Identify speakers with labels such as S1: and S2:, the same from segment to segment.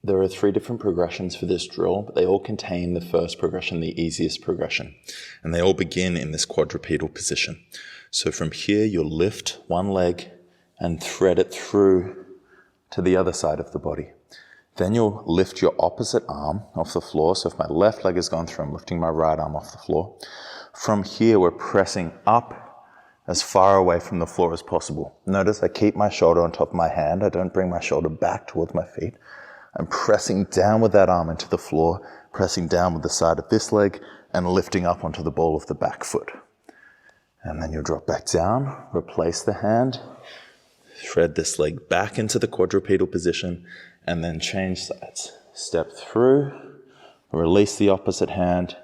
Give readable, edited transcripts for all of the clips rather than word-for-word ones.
S1: There are 3 different progressions for this drill, but they all contain the first progression, the easiest progression. And they all begin in this quadrupedal position. So from here, you'll lift one leg and thread it through to the other side of the body. Then you'll lift your opposite arm off the floor. So if my left leg has gone through, I'm lifting my right arm off the floor. From here, we're pressing up as far away from the floor as possible. Notice I keep my shoulder on top of my hand. I don't bring my shoulder back towards my feet. I'm pressing down with that arm into the floor, pressing down with the side of this leg, and lifting up onto the ball of the back foot. And then you'll drop back down, replace the hand, thread this leg back into the quadrupedal position, and then change sides. Step through, release the opposite hand,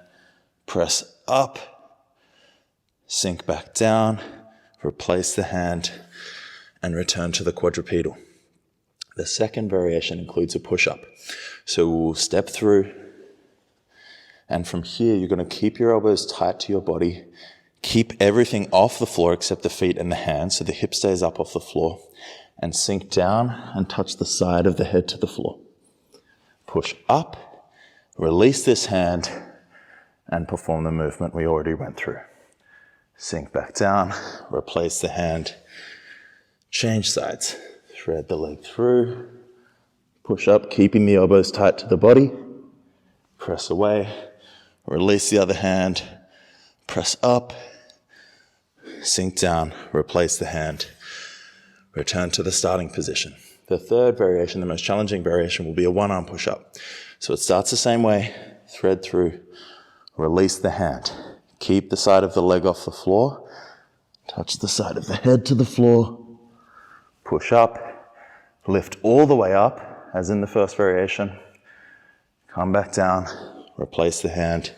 S1: press up, sink back down, replace the hand, and return to the quadrupedal. The second variation includes a push-up. So we'll step through, and from here you're going to keep your elbows tight to your body, keep everything off the floor except the feet and the hands, so the hip stays up off the floor, and sink down and touch the side of the head to the floor. Push up, release this hand, and perform the movement we already went through. Sink back down, replace the hand, change sides. Thread the leg through, push up, keeping the elbows tight to the body, press away, release the other hand, press up, sink down, replace the hand, return to the starting position. The third variation, the most challenging variation, will be a one-arm push-up. So it starts the same way, thread through, release the hand, keep the side of the leg off the floor, touch the side of the head to the floor, push up, lift all the way up, as in the first variation, come back down, replace the hand,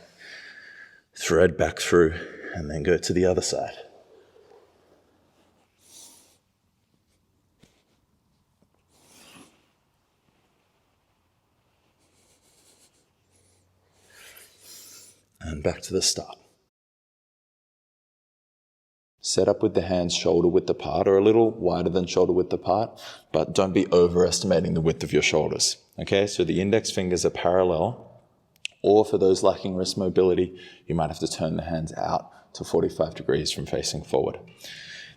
S1: thread back through, and then go to the other side. And back to the start. Set up with the hands shoulder width apart, or a little wider than shoulder width apart, but don't be overestimating the width of your shoulders. Okay, so the index fingers are parallel, or for those lacking wrist mobility, you might have to turn the hands out to 45 degrees from facing forward.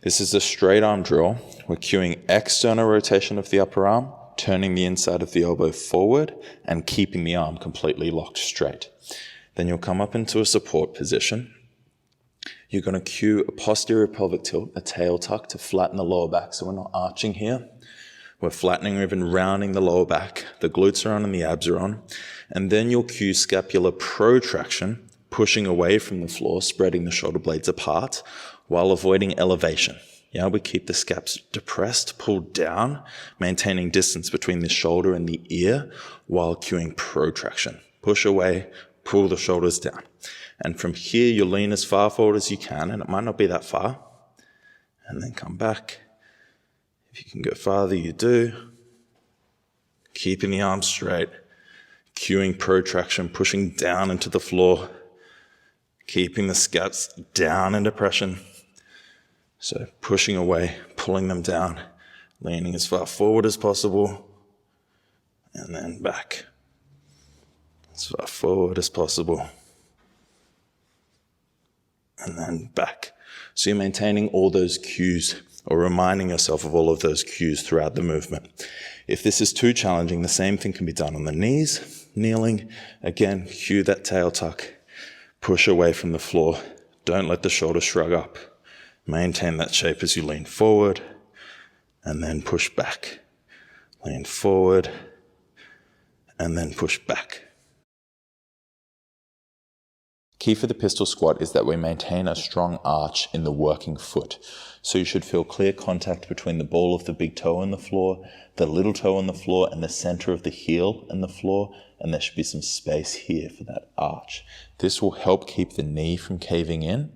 S1: This is a straight arm drill. We're cueing external rotation of the upper arm, turning the inside of the elbow forward, and keeping the arm completely locked straight. Then you'll come up into a support position. You're going to cue a posterior pelvic tilt, a tail tuck to flatten the lower back. So we're not arching here. We're flattening or even rounding the lower back. The glutes are on and the abs are on. And then you'll cue scapular protraction, pushing away from the floor, spreading the shoulder blades apart while avoiding elevation. Yeah, we keep the scaps depressed, pulled down, maintaining distance between the shoulder and the ear while cueing protraction. Push away, pull the shoulders down. And from here, you'll lean as far forward as you can, and it might not be that far. And then come back. If you can go farther, you do. Keeping the arms straight, cueing protraction, pushing down into the floor, keeping the scaps down in depression. So pushing away, pulling them down, leaning as far forward as possible, and then back. As far forward as possible. And then back. So you're maintaining all those cues, or reminding yourself of all of those cues throughout the movement. If this is too challenging, the same thing can be done on the knees, kneeling. Again, cue that tail tuck, push away from the floor. Don't let the shoulders shrug up. Maintain that shape as you lean forward, and then push back. Lean forward, and then push back. Key for the pistol squat is that we maintain a strong arch in the working foot. So you should feel clear contact between the ball of the big toe on the floor, the little toe on the floor, and the center of the heel and the floor, and there should be some space here for that arch. This will help keep the knee from caving in,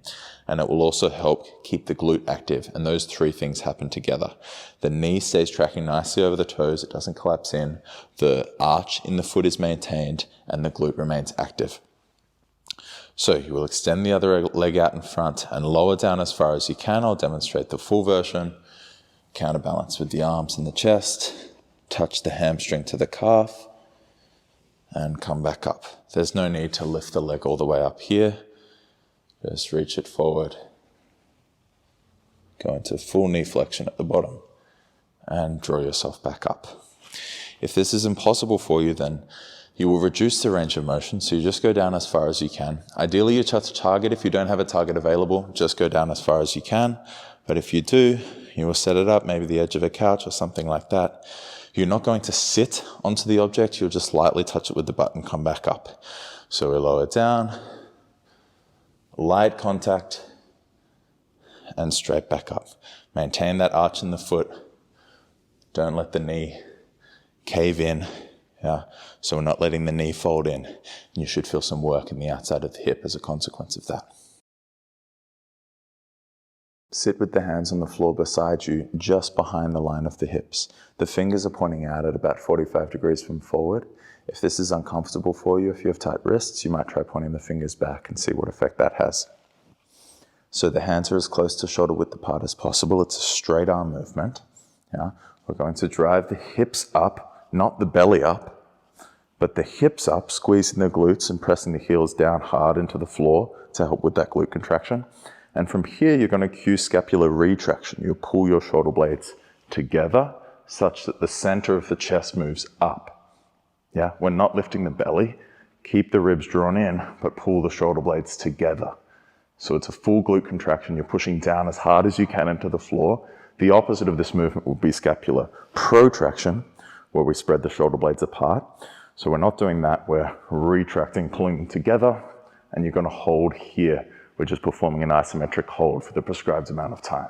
S1: and it will also help keep the glute active, and those 3 things happen together. The knee stays tracking nicely over the toes, it doesn't collapse in, the arch in the foot is maintained, and the glute remains active. So you will extend the other leg out in front and lower down as far as you can. I'll demonstrate the full version. Counterbalance with the arms and the chest. Touch the hamstring to the calf. and come back up. There's no need to lift the leg all the way up here. Just reach it forward. Go into full knee flexion at the bottom and draw yourself back up. If this is impossible for you, then you will reduce the range of motion, so you just go down as far as you can. Ideally, you touch a target. If you don't have a target available, just go down as far as you can. But if you do, you will set it up, maybe the edge of a couch or something like that. You're not going to sit onto the object, you'll just lightly touch it with the butt and come back up. So we lower down, light contact, and straight back up. Maintain that arch in the foot. Don't let the knee cave in. Yeah, so we're not letting the knee fold in. And you should feel some work in the outside of the hip as a consequence of that. Sit with the hands on the floor beside you, just behind the line of the hips. The fingers are pointing out at about 45 degrees from forward. If this is uncomfortable for you, if you have tight wrists, you might try pointing the fingers back and see what effect that has. So the hands are as close to shoulder width apart as possible. It's a straight arm movement. Yeah, we're going to drive the hips up, not the belly up, but the hips up, squeezing the glutes and pressing the heels down hard into the floor to help with that glute contraction. And from here, you're going to cue scapular retraction. You'll pull your shoulder blades together such that the center of the chest moves up. Yeah, we're not lifting the belly. Keep the ribs drawn in, but pull the shoulder blades together. So it's a full glute contraction. You're pushing down as hard as you can into the floor. The opposite of this movement will be scapular protraction, where we spread the shoulder blades apart. So we're not doing that. We're retracting, pulling them together, and you're going to hold here. We're just performing an isometric hold for the prescribed amount of time.